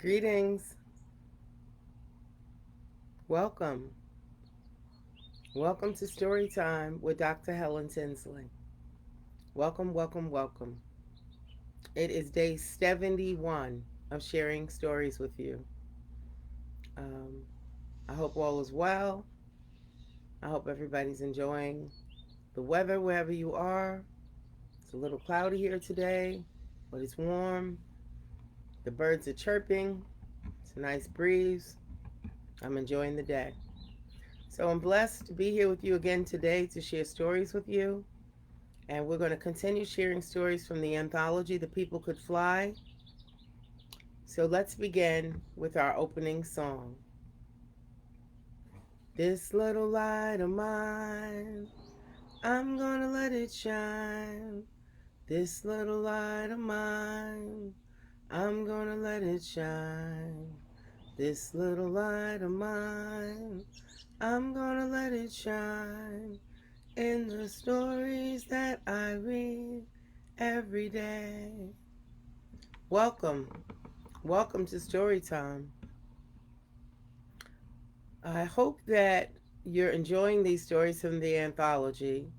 Greetings. Welcome. Welcome to Storytime with Dr. Helen Tinsley. Welcome, welcome, welcome. It is day 71 of sharing stories with you. Um, I hope all is well. I hope everybody's enjoying the weather wherever you are. It's a little cloudy here today, but it's warm. The birds are chirping. It's a nice breeze. I'm enjoying the day. So I'm blessed to be here with you again today to share stories with you. And we're going to continue sharing stories from the anthology, The People Could Fly. So let's begin with our opening song. This little light of mine, I'm gonna let it shine. This little light of mine, I'm gonna let it shine. This little light of mine, I'm gonna let it shine. In the stories that I read every day. Welcome. Welcome to Storytime. I hope that you're enjoying these stories from the anthology.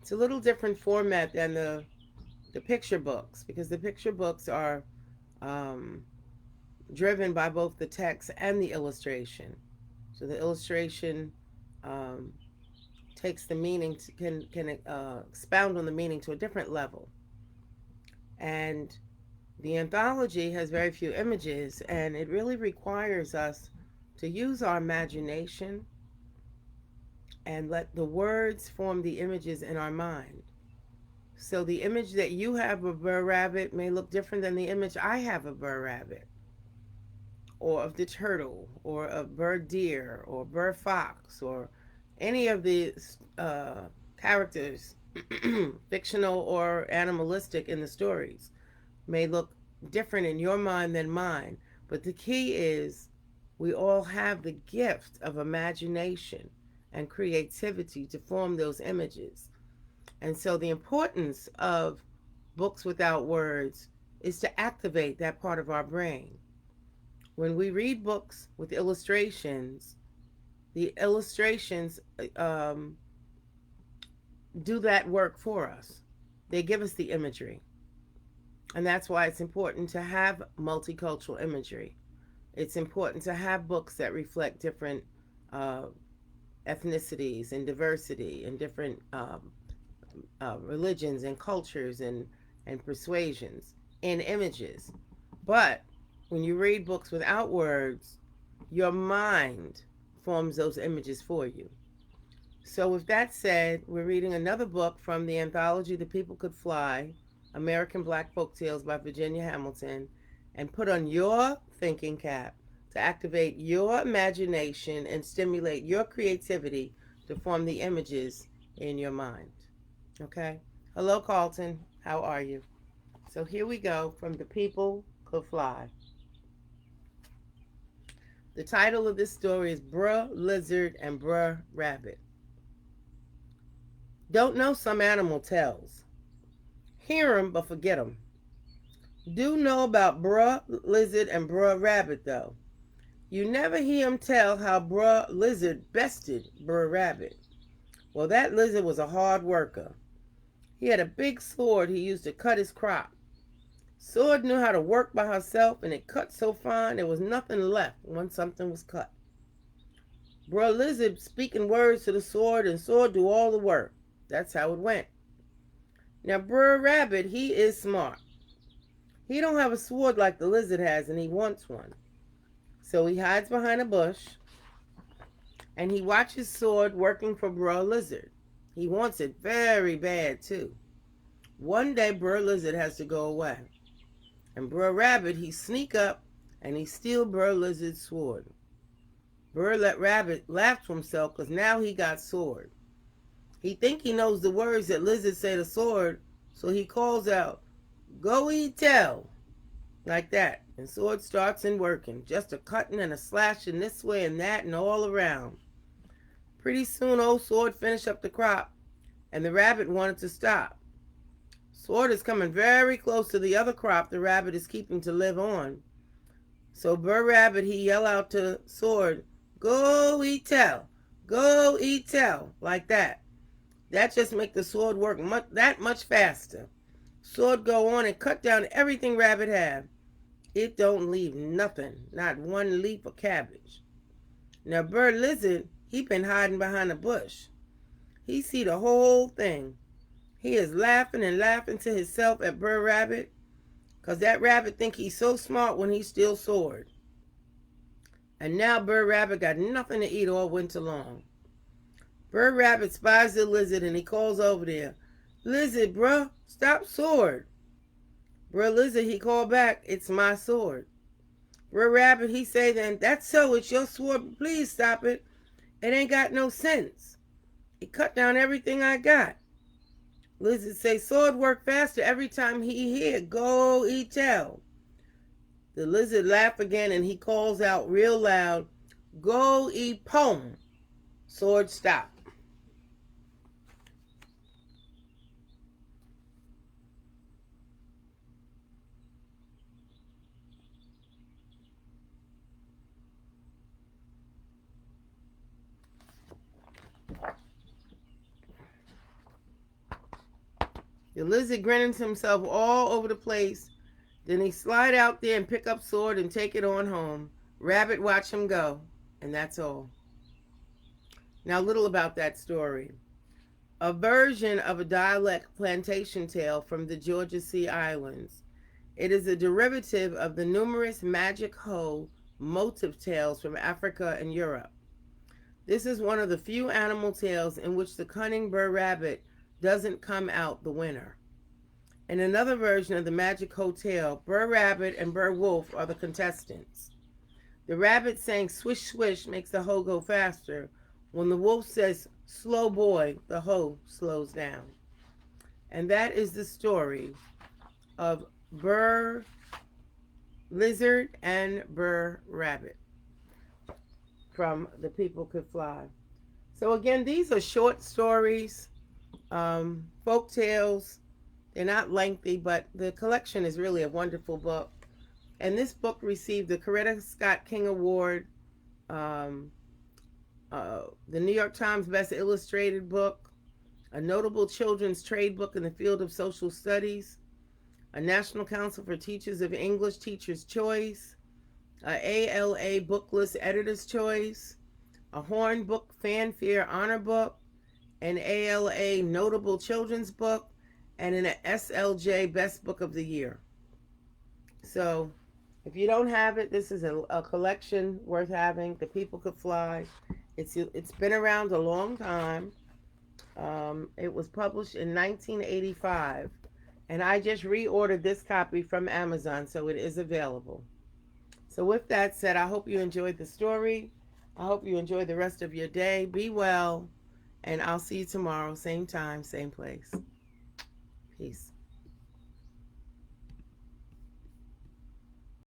It's a little different format than the picture books because the picture books are um, driven by both the text and the illustration. So the illustration um, takes the meaning to, can expound on the meaning to a different level. And the anthology has very few images, and it really requires us to use our imagination and let the words form the images in our mind. So the image that you have of Burr Rabbit may look different than the image I have of Burr Rabbit, or of the turtle, or of Burr Deer, or Burr Fox, or any of the characters, fictional or animalistic in the stories, may look different in your mind than mine. But the key is we all have the gift of imagination and creativity to form those images. And so the importance of books without words is to activate that part of our brain. When we read books with illustrations, the illustrations do that work for us. They give us the imagery. And that's why it's important to have multicultural imagery. It's important to have books that reflect different uh, ethnicities and diversity and different religions and cultures and persuasions in images. But when you read books without words, your mind forms those images for you. So, with that said, we're reading another book from the anthology The People Could Fly, American Black Folk Tales by Virginia Hamilton, and put on your thinking cap to activate your imagination and stimulate your creativity to form the images in your mind. Okay? Hello, Carlton. How are you? So, here we go from The People Could Fly. The title of this story is Bruh Lizard and Bruh Rabbit. Don't know some animal tells. Hear 'em but forget 'em. Do know about Bruh Lizard and Bruh Rabbit though. You never hear 'em tell how Bruh Lizard bested Bruh Rabbit. Well, that lizard was a hard worker. He had a big sword he used to cut his crop. Sword knew how to work by herself, and it cut so fine there was nothing left when something was cut. Bruh Lizard speaking words to the sword, and sword do all the work. That's how it went. Now, Bruh Rabbit, he is smart. He don't have a sword like the lizard has, and he wants one. So he hides behind a bush, and he watches sword working for Bruh Lizard. He wants it very bad, too. One day, Bruh Lizard has to go away. And Bruh Rabbit, he sneak up, and he steal Bruh Lizard's sword. Bruh Rabbit laughed to himself, because now he got sword. He think he knows the words that Lizard say to sword, so he calls out, "Go eat tell," like that. And sword starts in working, just a cutting and a slashing this way and that and all around. Pretty soon old sword finished up the crop, and the rabbit wanted to stop. Sword is coming very close to the other crop the rabbit is keeping to live on. So Brer Rabbit, he yell out to Sword, "Go eat tell, go eat tell," like that. That just make the sword work that much faster. Sword go on and cut down everything Rabbit have. It don't leave nothing, not one leaf of cabbage. Now Bird Lizard, he been hiding behind a bush. He see the whole thing. He is laughing and laughing to himself at Bird Rabbit, cause that rabbit think he's so smart when he steals sword. And now Bird Rabbit got nothing to eat all winter long. Bird Rabbit spies the lizard and he calls over there, "Lizard, bruh, stop sword." Bruh Lizard, he called back, "It's my sword." Bruh Rabbit, he say then, "That's so, it's your sword, please stop it. It ain't got no sense. It cut down everything I got." Lizard say, "Sword work faster every time he hear, go eat tell." The lizard laugh again and he calls out real loud, "Go eat pome." Sword stop. The lizard grins himself all over the place. Then he slide out there and pick up sword and take it on home. Rabbit watch him go. And that's all. Now, little about that story. A version of a dialect plantation tale from the Georgia Sea Islands. It is a derivative of the numerous magic hoe motive tales from Africa and Europe. This is one of the few animal tales in which the cunning Brer Rabbit doesn't come out the winner. In another version of the Magic Hotel, Brer Rabbit and Brer Wolf are the contestants. The rabbit saying "swish swish" makes the hoe go faster. When the wolf says "slow boy," the hoe slows down. And that is the story of Brer Lizard and Brer Rabbit from The People Could Fly. So again, these are short stories, folk tales. They're not lengthy, but the collection is really a wonderful book. And this book received the Coretta Scott King Award, the New York Times Best Illustrated Book, a notable children's trade book in the field of social studies, a National Council for Teachers of English Teacher's Choice, a ALA Book List Editor's Choice, a Horn Book Fanfare Honor Book, an ALA Notable Children's Book, and an SLJ Best Book of the Year. So if you don't have it, this is a collection worth having. The People Could Fly. It's been around a long time. It was published in 1985, and I just reordered this copy from Amazon, so it is available. So with that said, I hope you enjoyed the story. I hope you enjoy the rest of your day. Be well, and I'll see you tomorrow, same time, same place. Peace.